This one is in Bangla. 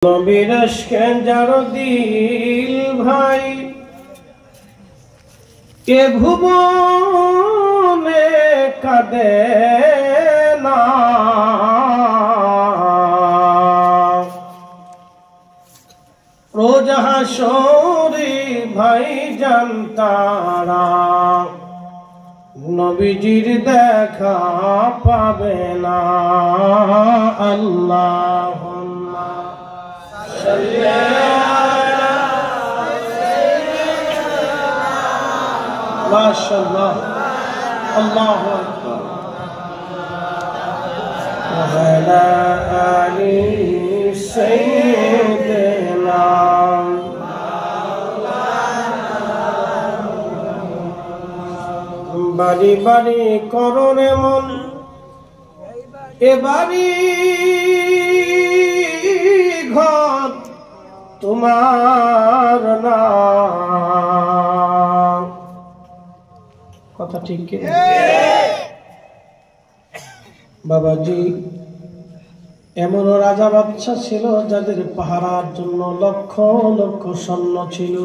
নবীর আশকে যার দিল ভাই কে ভুবনে কাঁদে না, রোজ হাসরে ভাই জানতারা নবীজির দেখা পাবে না। আল্লাহুম্মা সাল্লি আলা সাইয়্যিদিনা মাশাআল্লাহ আল্লাহু আকবার ওয়া আলা আলি সাইয়্যিদিনা। বাড়ি বাড়ি করোনে মন এ বাড়ি ঘর তোমার না, কথা ঠিক কি বাবাজি? এমন রাজা বাদশা ছিল যাদের পাহারার জন্য লক্ষ লক্ষ সৈন্য ছিল।